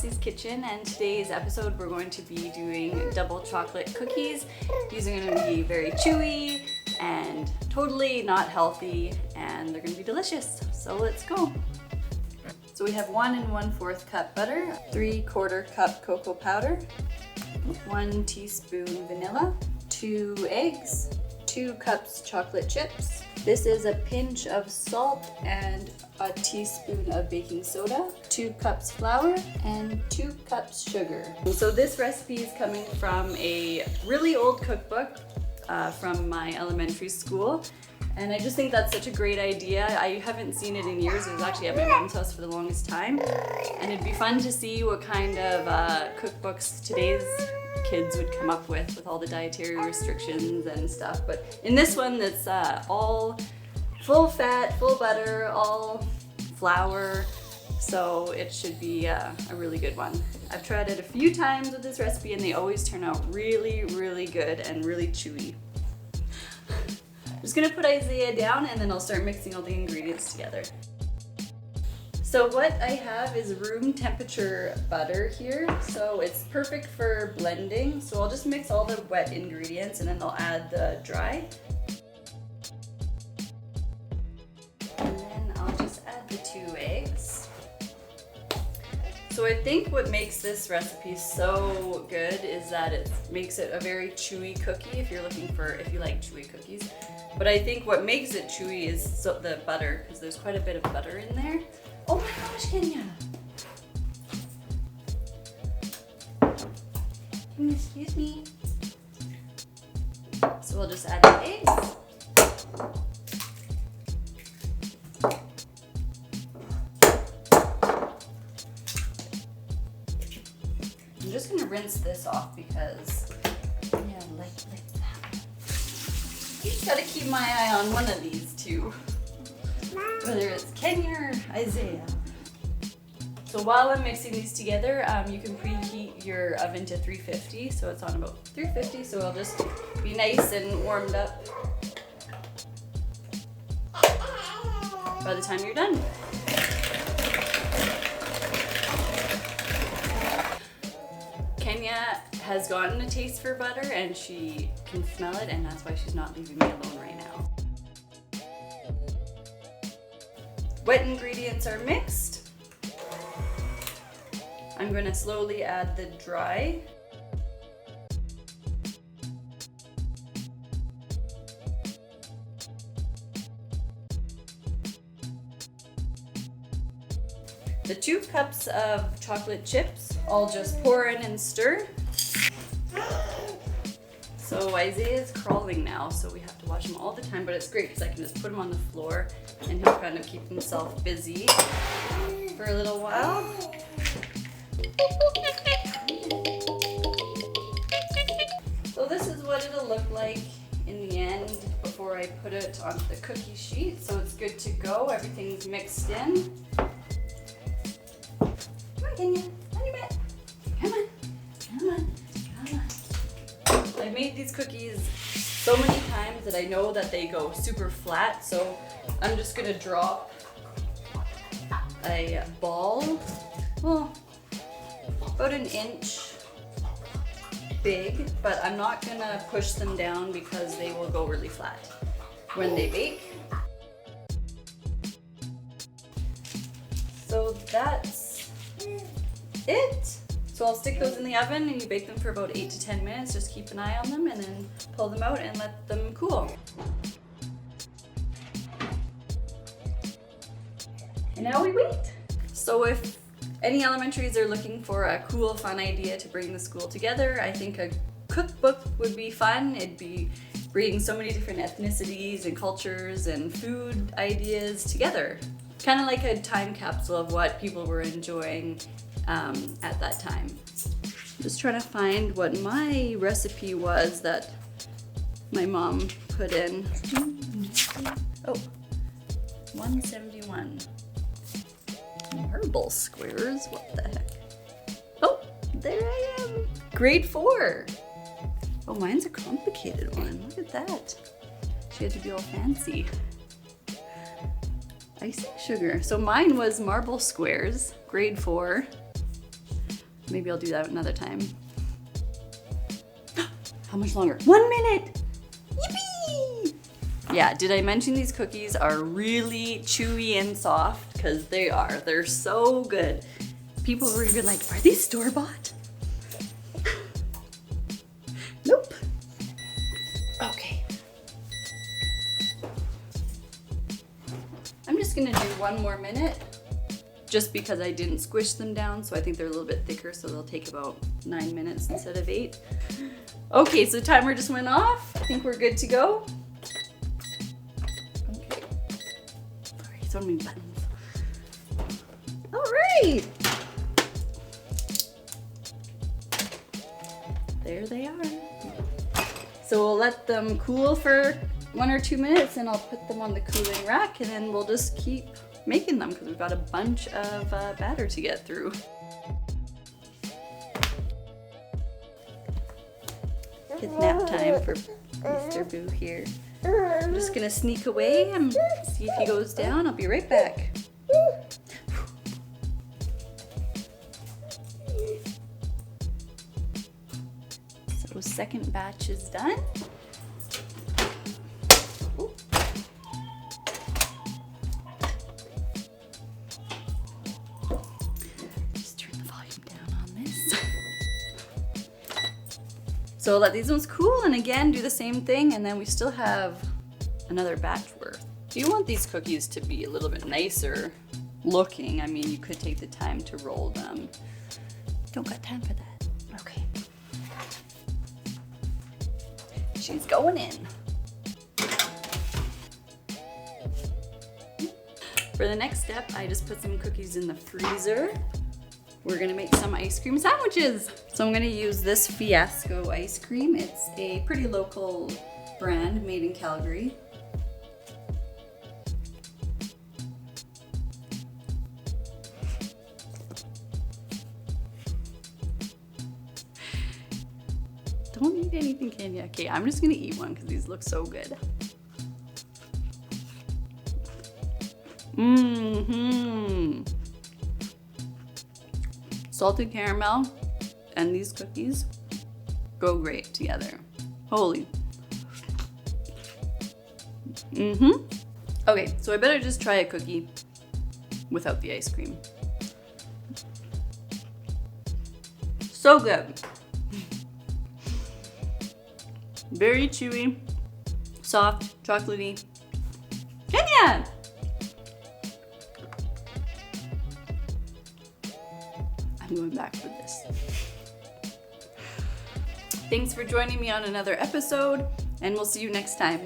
Kelsey's Kitchen, and today's episode we're going to be doing double chocolate cookies. These are going to be very chewy and totally not healthy, and they're going to be delicious. So let's go. So we have 1 1/4 cup butter, 3/4 cup cocoa powder, 1 teaspoon vanilla, 2 eggs, 2 cups chocolate chips. This is a pinch of salt and a teaspoon of baking soda, 2 cups flour, and 2 cups sugar. So this recipe is coming from a really old cookbook from my elementary school. And I just think that's such a great idea. I haven't seen it in years. It was actually at my mom's house for the longest time. And it'd be fun to see what kind of cookbooks today's kids would come up with all the dietary restrictions and stuff. But in this one, it's all full fat, full butter, all flour. So it should be a really good one. I've tried it a few times with this recipe and they always turn out really, really good and really chewy. I'm just gonna put Isaiah down and then I'll start mixing all the ingredients together. So what I have is room temperature butter here, so it's perfect for blending. So I'll just mix all the wet ingredients and then I'll add the dry. And then I'll just add the 2 eggs. So I think what makes this recipe so good is that it makes it a very chewy cookie if you like chewy cookies. But I think what makes it chewy is the butter, because there's quite a bit of butter in there. Oh my gosh, Kenya! Excuse me. So we'll just add the eggs. I'm just gonna rinse this off because, yeah, like that. You just gotta keep my eye on one of these two. Whether it's Kenya or Isaiah. So while I'm mixing these together, you can preheat your oven to 350. So it's on about 350, so it'll just be nice and warmed up by the time you're done. Kenya has gotten a taste for butter and she can smell it, and that's why she's not leaving me alone right now. Wet ingredients are mixed. I'm going to slowly add the dry. The 2 cups of chocolate chips, I'll just pour in and stir. So Isaiah's crawling now, so we have to watch him all the time, but it's great because I can just put him on the floor and he'll kind of keep himself busy for a little while. So this is what it'll look like in the end before I put it onto the cookie sheet. So it's good to go, everything's mixed in. Come on, Kenya, on your butt. Come on, come on. I've made these cookies so many times that I know that they go super flat, so I'm just gonna drop a ball, well, about 1 inch big, but I'm not gonna push them down because they will go really flat when they bake. So that's it. So I'll stick those in the oven and you bake them for about 8 to 10 minutes. Just keep an eye on them and then pull them out and let them cool. And now we wait. So if any elementaries are looking for a cool, fun idea to bring the school together, I think a cookbook would be fun. It'd be bringing so many different ethnicities and cultures and food ideas together. Kind of like a time capsule of what people were enjoying at that time. Just trying to find what my recipe was that my mom put in. Oh, 171. Marble squares, what the heck? Oh, there I am. Grade 4. Oh, mine's a complicated one. Look at that. She had to be all fancy. Icing sugar. So mine was marble squares, grade 4. Maybe I'll do that another time. How much longer? 1 minute! Yippee! Yeah, did I mention these cookies are really chewy and soft? Because they are. They're so good. People were even like, are these store-bought? Nope. Okay. I'm just gonna do 1 more minute just because I didn't squish them down, so I think they're a little bit thicker, so they'll take about 9 minutes instead of 8. Okay, so timer just went off. I think we're good to go. Okay. Sorry, so many buttons. All right. There they are. So we'll let them cool for 1 or 2 minutes and I'll put them on the cooling rack and then we'll just keep making them because we've got a bunch of batter to get through. It's nap time for Mr. Boo here. I'm just gonna sneak away and see if he goes down. I'll be right back. So second batch is done. So let these ones cool and again do the same thing and then we still have another batch worth. If you want these cookies to be a little bit nicer looking, I mean you could take the time to roll them. Don't got time for that. Okay. She's going in. For the next step, I just put some cookies in the freezer. We're gonna make some ice cream sandwiches. So I'm gonna use this Fiasco ice cream. It's a pretty local brand made in Calgary. Don't eat anything, can you? Okay, I'm just gonna eat one because these look so good. Mm-hmm. Salted caramel and these cookies go great together. Holy. Mm-hmm. Okay, so I better just try a cookie without the ice cream. So good. Very chewy, soft, chocolatey. Kenya! I'm going back for this. Thanks for joining me on another episode, and we'll see you next time.